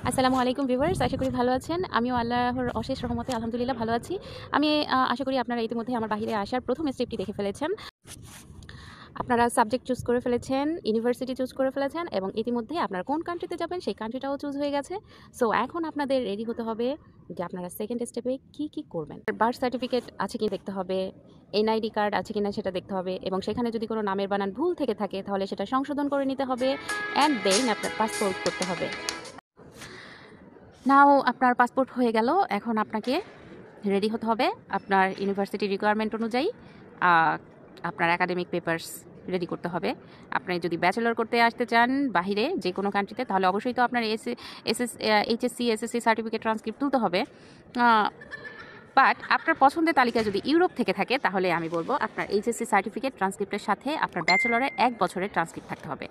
আসসালামু আলাইকুম ভিউয়ার্স, আশা করি ভালো আছেন। আমিও আল্লাহর অশেষ রহমতে আলহামদুলিল্লাহ ভালো আছি। আমি আশা করি আপনারা ইতিমধ্যে আমার বাহিরে আসার প্রথম স্টেপটি দেখে ফেলেছেন। আপনারা সাবজেক্ট চুজ করে ফেলেছেন, ইউনিভার্সিটি চুজ করে ফেলেছেন এবং ইতিমধ্যে আপনারা কোন কান্ট্রিতে যাবেন সেই কান্ট্রিটাও চুজ হয়ে গেছে। সো এখন আপনাদের রেডি হতে হবে যে আপনারা সেকেন্ড স্টেপে কি করবেন। বার্থ সার্টিফিকেট আছে কি দেখতে হবে, এনআইডি কার্ড আছে কিনা সেটা দেখতে হবে এবং সেখানে যদি কোনো নামের বানান ভুল থেকে থাকে তাহলে সেটা সংশোধন করে নিতে হবে অ্যান্ড দেন আপনার পাসপোর্ট করতে হবে। নাও আপনার পাসপোর্ট হয়ে গেল। এখন আপনাকে রেডি হতে হবে আপনার ইউনিভার্সিটি রিকোয়ারমেন্ট অনুযায়ী আপনার একাডেমিক পেপারস রেডি করতে হবে। আপনি যদি ব্যাচেলর করতে আসতে চান বাহিরে যে কোনো কান্ট্রিতে তাহলে অবশ্যই তো আপনার এইচএসসি এসএসসি সার্টিফিকেট ট্রান্সক্রিপ্ট তুলতে হবে। বাট আপনার পছন্দের তালিকা যদি ইউরোপ থেকে থাকে তাহলে আমি বলবো আপনার এইচএসসি সার্টিফিকেট ট্রান্সক্রিপ্টের সাথে আপনার ব্যাচেলরের 1 বছরের ট্রান্সক্রিপ্ট থাকতে হবে।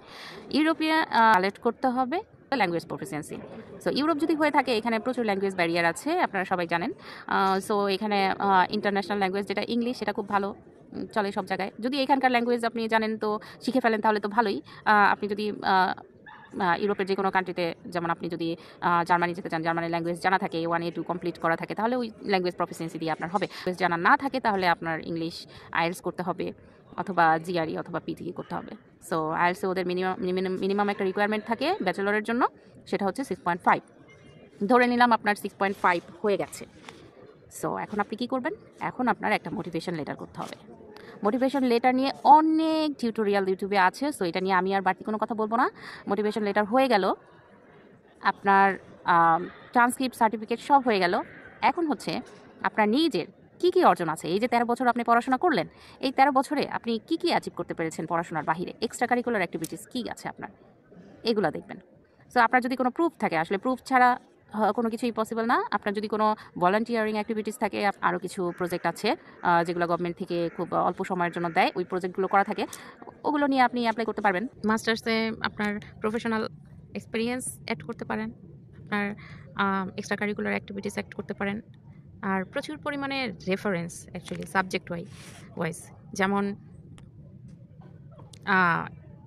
ইউরোপিয়ান কালেক্ট করতে হবে ল্যাঙ্গুয়েজ প্রফিসিয়েন্সি। সো ইউরোপ যদি হয়ে থাকে এখানে প্রচুর ল্যাঙ্গুয়েজ ব্যারিয়ার আছে, আপনারা সবাই জানেন। সো এখানে ইন্টারন্যাশনাল ল্যাঙ্গুয়েজ যেটা ইংলিশ সেটা খুব ভালো চলে সব জায়গায়। যদি এখানকার ল্যাঙ্গুয়েজ আপনি জানেন তো শিখে ফেলেন তাহলে তো ভালোই। আপনি যদি ইউরোপের যে কোনো কান্ট্রিতে, যেমন আপনি যদি জার্মানি যেতে চান, জার্মানির ল্যাঙ্গুয়েজ জানা থাকে, A1 A2 কমপ্লিট করা থাকে তাহলে ওই ল্যাঙ্গুয়েজ প্রফিসিয়েন্সি দিয়ে আপনার হবে। জানা না থাকে তাহলে আপনার ইংলিশ আইএলটিএস করতে হবে অথবা জিআরই অথবা পিটিই করতে হবে। সো আইএলটিএসে ওদের মিনিমাম একটা রিকোয়ারমেন্ট থাকে ব্যাচেলরের জন্য, সেটা হচ্ছে 6.5। ধরে নিলাম আপনার 6.5 হয়ে গেছে। সো এখন আপনি কি করবেন? এখন আপনার একটা মোটিভেশন লেটার করতে হবে। মোটিভেশন লেটার নিয়ে অনেক টিউটোরিয়াল ইউটিউবে আছে, সো এটা নিয়ে আমি আর বাড়তি কোনো কথা বলবো না। মোটিভেশন লেটার হয়ে গেল, আপনার ট্রান্সক্রিপ্ট সার্টিফিকেট সব হয়ে গেল। এখন হচ্ছে আপনার নিজের কী অর্জন আছে। এই যে 13 বছর আপনি পড়াশোনা করলেন, এই 13 বছরে আপনি কি অ্যাচিভ করতে পেরেছেন পড়াশোনার বাহিরে, এক্সট্রা কারিকুলার অ্যাক্টিভিটিস কী আছে আপনার, এগুলো দেখবেন। সো আপনার যদি কোনো প্রুফ থাকে, আসলে প্রুফ ছাড়া কোনো কিছুই পসিবল না। আপনার যদি কোনো ভলান্টিয়ারিং অ্যাক্টিভিটিস থাকে, আরও কিছু প্রজেক্ট আছে যেগুলো গভর্নমেন্ট থেকে খুব অল্প সময়ের জন্য দেয়, ওই প্রজেক্টগুলো করা থাকে, ওগুলো নিয়ে আপনি অ্যাপ্লাই করতে পারবেন। মাস্টার্সে আপনার প্রফেশনাল এক্সপিরিয়েন্স অ্যাড করতে পারেন, আপনার এক্সট্রা কারিকুলার অ্যাক্টিভিটিস অ্যাড করতে পারেন, আর প্রচুর পরিমাণে রেফারেন্স অ্যাকচুয়ালি সাবজেক্ট ওয়াইজ, যেমন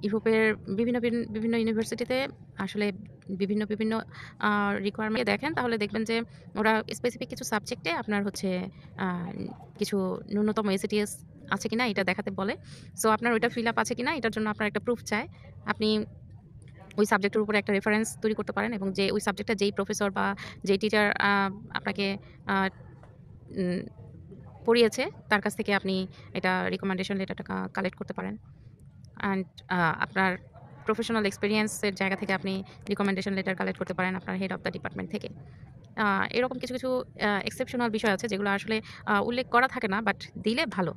ইউরোপের বিভিন্ন ইউনিভার্সিটিতে আসলে বিভিন্ন রিকোয়ারমেন্ট দেখেন তাহলে দেখবেন যে ওরা স্পেসিফিক কিছু সাবজেক্টে আপনার হচ্ছে কিছু ন্যূনতম এসিটিএস আছে কিনা এটা দেখাতে বলে। সো আপনার ওইটা ফিল আপ আছে কিনা এটার জন্য আপনার একটা প্রুফ চায়। আপনি ওই সাবজেক্টের উপরে একটা রেফারেন্স তৈরি করতে পারেন এবং যে ওই সাবজেক্টটা যেই প্রফেসর বা যেই টিচার আপনাকে পড়িয়েছে তার কাছ থেকে আপনি এটা রিকমেন্ডেশন লেটারটা কালেক্ট করতে পারেন। অ্যান্ড আপনার প্রফেশনাল এক্সপিরিয়েন্সের জায়গা থেকে আপনি রিকমেন্ডেশন লেটার কালেক্ট করতে পারেন আপনার হেড অফ দ্য ডিপার্টমেন্ট থেকে। এরকম কিছু এক্সেপশনাল বিষয় আছে যেগুলো আসলে উল্লেখ করা থাকে না, বাট দিলে ভালো।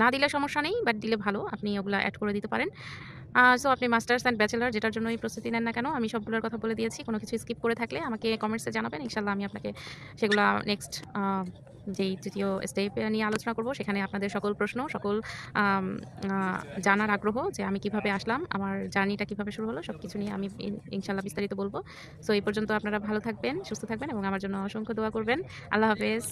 না দিলে সমস্যা নেই, বাট দিলে ভালো, আপনি ওগুলো অ্যাড করে দিতে পারেন। সো আপনি মাস্টার্স অ্যান্ড ব্যাচেলর যেটার জন্যই প্রস্তুতি নেন না কেন, আমি সবগুলোর কথা বলে দিয়েছি। কোনো কিছু স্কিপ করে থাকলে আমাকে কমেন্টসে জানাবেন, ইনশাল্লাহ আমি আপনাকে সেগুলো নেক্সট যেই তৃতীয় স্টেপ নিয়ে আলোচনা করব সেখানে আপনাদের সকল প্রশ্ন, সকল জানার আগ্রহ যে আমি কিভাবে আসলাম, আমার জার্নিটা কিভাবে শুরু হলো, সব কিছু নিয়ে আমি ইনশাল্লাহ বিস্তারিত বলবো। সো এই পর্যন্ত আপনারা ভালো থাকবেন, সুস্থ থাকবেন এবং আমার জন্য অসংখ্য দোয়া করবেন। আল্লাহ হাফেজ।